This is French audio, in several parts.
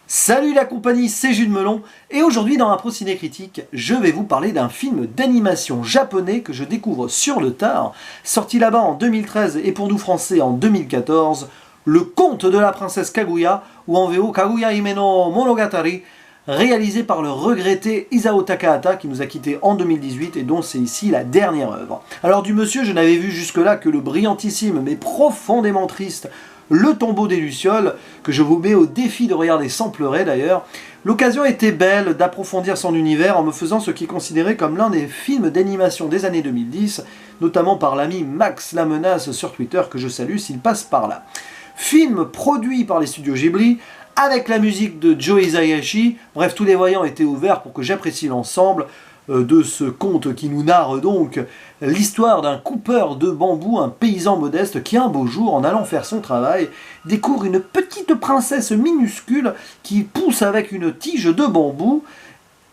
Salut la compagnie, c'est Jules Melon, et aujourd'hui dans Impro Ciné Critique, je vais vous parler d'un film d'animation japonais que je découvre sur le tard, sorti là-bas en 2013 et pour nous français en 2014, Le Conte de la Princesse Kaguya, ou en VO Kaguya Hime no Monogatari, réalisé par le regretté Isao Takahata qui nous a quittés en 2018 et dont c'est ici la dernière œuvre. Alors du monsieur, je n'avais vu jusque-là que le brillantissime mais profondément triste Le Tombeau des Lucioles, que je vous mets au défi de regarder sans pleurer d'ailleurs. L'occasion était belle d'approfondir son univers en me faisant ce qui est considéré comme l'un des films d'animation des années 2010, notamment par l'ami Max la Menace sur Twitter, que je salue s'il passe par là. Film produit par les studios Ghibli, avec la musique de Joe Hisaishi. Bref, tous les voyants étaient ouverts pour que j'apprécie l'ensemble de ce conte qui nous narre donc l'histoire d'un coupeur de bambou, un paysan modeste qui un beau jour, en allant faire son travail, découvre une petite princesse minuscule qui pousse avec une tige de bambou.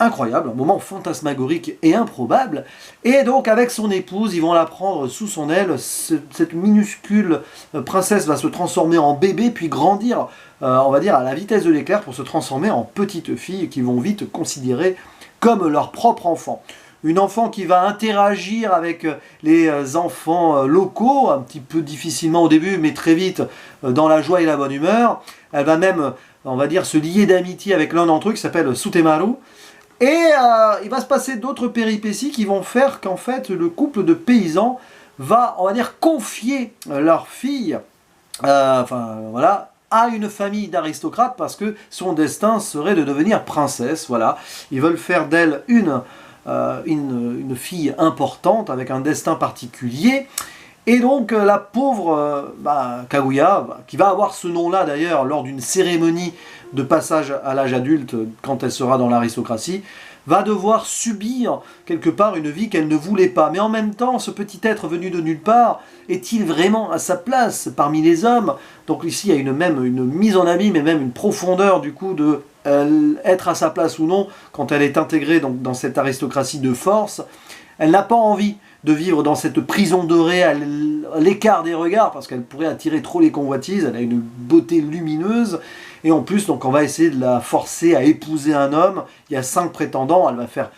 Incroyable, un moment fantasmagorique et improbable. Et donc avec son épouse, ils vont la prendre sous son aile. Cette minuscule princesse va se transformer en bébé, puis grandir, on va dire, à la vitesse de l'éclair pour se transformer en petite fille qu'ils vont vite considérer comme leur propre enfant. Une enfant qui va interagir avec les enfants locaux, un petit peu difficilement au début, mais très vite dans la joie et la bonne humeur. Elle va même, on va dire, se lier d'amitié avec l'un d'entre eux qui s'appelle Sutemaru. Et il va se passer d'autres péripéties qui vont faire qu'en fait le couple de paysans va, on va dire, confier leur fille, voilà, à une famille d'aristocrates parce que son destin serait de devenir princesse. Voilà, ils veulent faire d'elle une fille importante avec un destin particulier. Et donc la pauvre Kaguya, qui va avoir ce nom-là d'ailleurs lors d'une cérémonie de passage à l'âge adulte quand elle sera dans l'aristocratie, va devoir subir quelque part une vie qu'elle ne voulait pas. Mais en même temps, ce petit être venu de nulle part, est-il vraiment à sa place parmi les hommes? Donc ici, il y a même une mise en abîme et même une profondeur du coup de être à sa place ou non quand elle est intégrée donc, dans cette aristocratie de force. Elle n'a pas envie de vivre dans cette prison dorée à l'écart des regards parce qu'elle pourrait attirer trop les convoitises. Elle a une beauté lumineuse et en plus donc on va essayer de la forcer à épouser un homme. Il y a 5 prétendants, elle va faire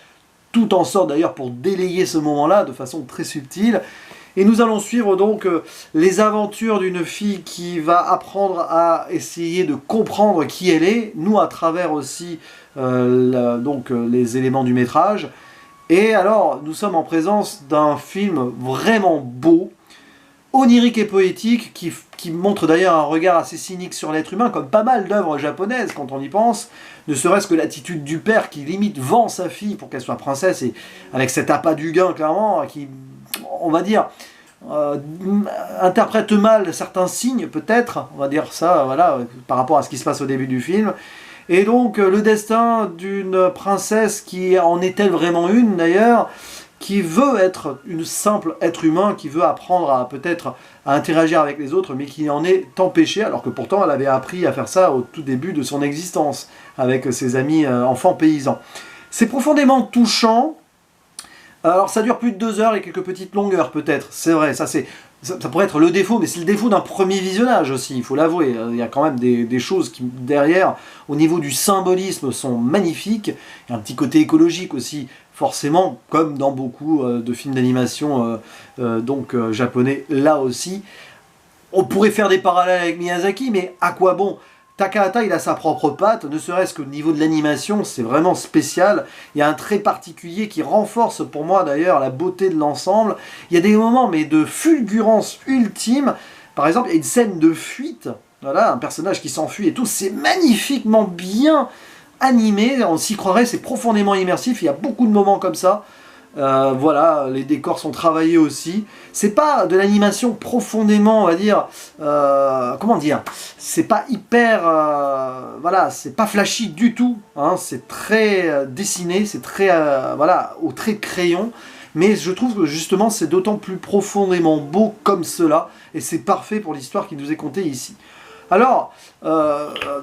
tout en sorte d'ailleurs pour délayer ce moment-là de façon très subtile. Et nous allons suivre donc les aventures d'une fille qui va apprendre à essayer de comprendre qui elle est, nous à travers aussi les éléments du métrage. Et alors, nous sommes en présence d'un film vraiment beau, onirique et poétique, qui montre d'ailleurs un regard assez cynique sur l'être humain, comme pas mal d'œuvres japonaises quand on y pense, ne serait-ce que l'attitude du père qui limite vend sa fille pour qu'elle soit princesse, et avec cet appât du gain clairement, qui, on va dire, interprète mal certains signes peut-être, on va dire ça, voilà, par rapport à ce qui se passe au début du film. Et donc le destin d'une princesse qui en est-elle vraiment une d'ailleurs, qui veut être une simple être humain, qui veut apprendre à peut-être à interagir avec les autres, mais qui en est empêchée, alors que pourtant elle avait appris à faire ça au tout début de son existence, avec ses amis enfants paysans. C'est profondément touchant. Alors ça dure plus de 2 heures et quelques petites longueurs peut-être, c'est vrai, ça pourrait être le défaut, mais c'est le défaut d'un premier visionnage aussi, il faut l'avouer. Il y a quand même des choses qui, derrière, au niveau du symbolisme, sont magnifiques. Il y a un petit côté écologique aussi, forcément, comme dans beaucoup de films d'animation japonais, là aussi. On pourrait faire des parallèles avec Miyazaki, mais à quoi bon? Takahata, il a sa propre patte, ne serait-ce qu'au niveau de l'animation, c'est vraiment spécial. Il y a un trait particulier qui renforce pour moi d'ailleurs la beauté de l'ensemble. Il y a des moments mais de fulgurance ultime. Par exemple, il y a une scène de fuite, voilà, un personnage qui s'enfuit et tout, c'est magnifiquement bien animé, on s'y croirait, c'est profondément immersif, il y a beaucoup de moments comme ça. Voilà, les décors sont travaillés aussi. C'est pas de l'animation profondément, on va dire, comment dire, c'est pas hyper, voilà, c'est pas flashy du tout, hein, c'est très dessiné, c'est très, voilà, au trait de crayon. Mais je trouve que justement c'est d'autant plus profondément beau comme cela, et c'est parfait pour l'histoire qui nous est contée ici. Alors,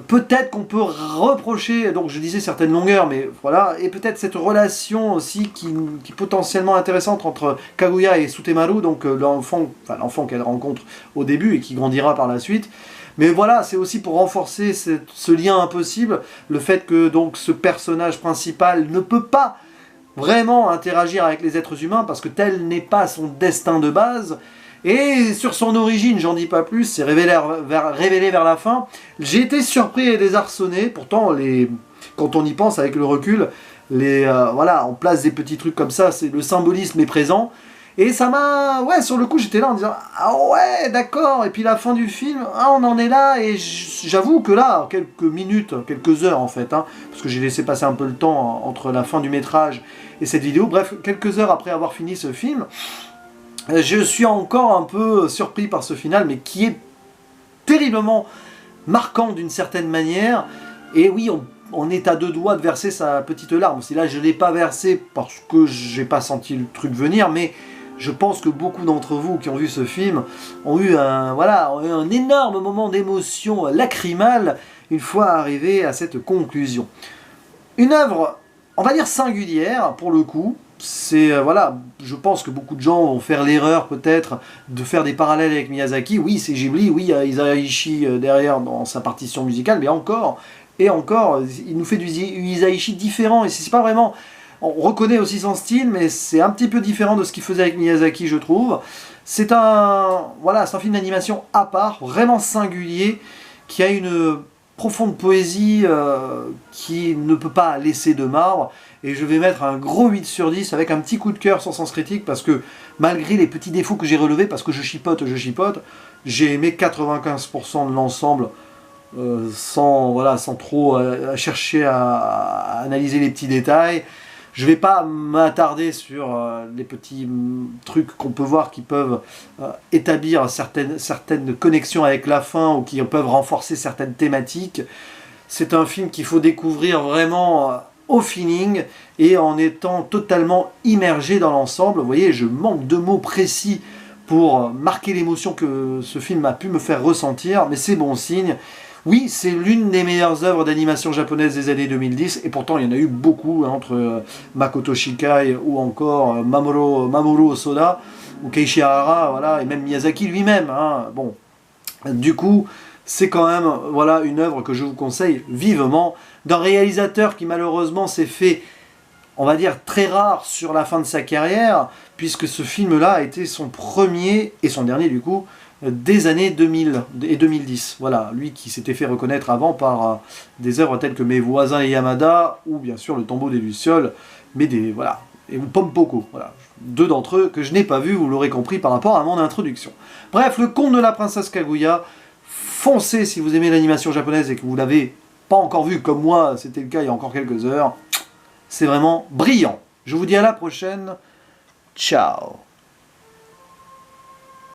peut-être qu'on peut reprocher, donc je disais certaines longueurs, mais voilà, et peut-être cette relation aussi qui est potentiellement intéressante entre Kaguya et Sutemaru, donc l'enfant qu'elle rencontre au début et qui grandira par la suite. Mais voilà, c'est aussi pour renforcer ce lien impossible, le fait que donc ce personnage principal ne peut pas vraiment interagir avec les êtres humains parce que tel n'est pas son destin de base. Et sur son origine, j'en dis pas plus, c'est révélé vers la fin. J'ai été surpris et désarçonné, pourtant quand on y pense avec le recul, voilà, on place des petits trucs comme ça, le symbolisme est présent. Et ça m'a... Ouais, sur le coup, j'étais là en disant « Ah ouais, d'accord !» Et puis la fin du film, on en est là, et j'avoue que là, quelques minutes, quelques heures en fait, parce que j'ai laissé passer un peu le temps entre la fin du métrage et cette vidéo, bref, quelques heures après avoir fini ce film, je suis encore un peu surpris par ce final, mais qui est terriblement marquant d'une certaine manière. Et oui, on est à deux doigts de verser sa petite larme. Si là, je ne l'ai pas versé parce que j'ai pas senti le truc venir, mais je pense que beaucoup d'entre vous qui ont vu ce film ont eu un énorme moment d'émotion lacrymale une fois arrivé à cette conclusion. Une œuvre, on va dire singulière pour le coup. Voilà, je pense que beaucoup de gens vont faire l'erreur peut-être de faire des parallèles avec Miyazaki. Oui, c'est Ghibli, oui, il y a Isaichi derrière dans sa partition musicale, mais encore, et encore, il nous fait du Isaichi différent, et c'est pas vraiment... On reconnaît aussi son style, mais c'est un petit peu différent de ce qu'il faisait avec Miyazaki, je trouve. C'est un film d'animation à part, vraiment singulier, qui a une profonde poésie qui ne peut pas laisser de marbre. Et je vais mettre un gros 8 sur 10 avec un petit coup de cœur sans sens critique, parce que malgré les petits défauts que j'ai relevés, parce que je chipote, j'ai aimé 95% de l'ensemble, sans trop chercher à analyser les petits détails. Je ne vais pas m'attarder sur les petits trucs qu'on peut voir qui peuvent établir certaines connexions avec la fin ou qui peuvent renforcer certaines thématiques. C'est un film qu'il faut découvrir vraiment au feeling et en étant totalement immergé dans l'ensemble. Vous voyez, je manque de mots précis pour marquer l'émotion que ce film a pu me faire ressentir, mais c'est bon signe. Oui, c'est l'une des meilleures œuvres d'animation japonaise des années 2010, et pourtant il y en a eu beaucoup, entre Makoto Shinkai ou encore Mamoru Hosoda, ou Keiichi Hara, voilà, et même Miyazaki lui-même. Bon, du coup, c'est quand même une œuvre que je vous conseille vivement, d'un réalisateur qui malheureusement s'est fait, on va dire, très rare sur la fin de sa carrière, puisque ce film-là a été son premier, et son dernier du coup, des années 2000 et 2010. Voilà, lui qui s'était fait reconnaître avant par des œuvres telles que Mes voisins et Yamada, ou bien sûr Le tombeau des Lucioles, mais et Pompoko, voilà. Deux d'entre eux que je n'ai pas vus, vous l'aurez compris par rapport à mon introduction. Bref, Le conte de la princesse Kaguya, foncez si vous aimez l'animation japonaise et que vous l'avez pas encore vu comme moi, c'était le cas il y a encore quelques heures. C'est vraiment brillant. Je vous dis à la prochaine. Ciao.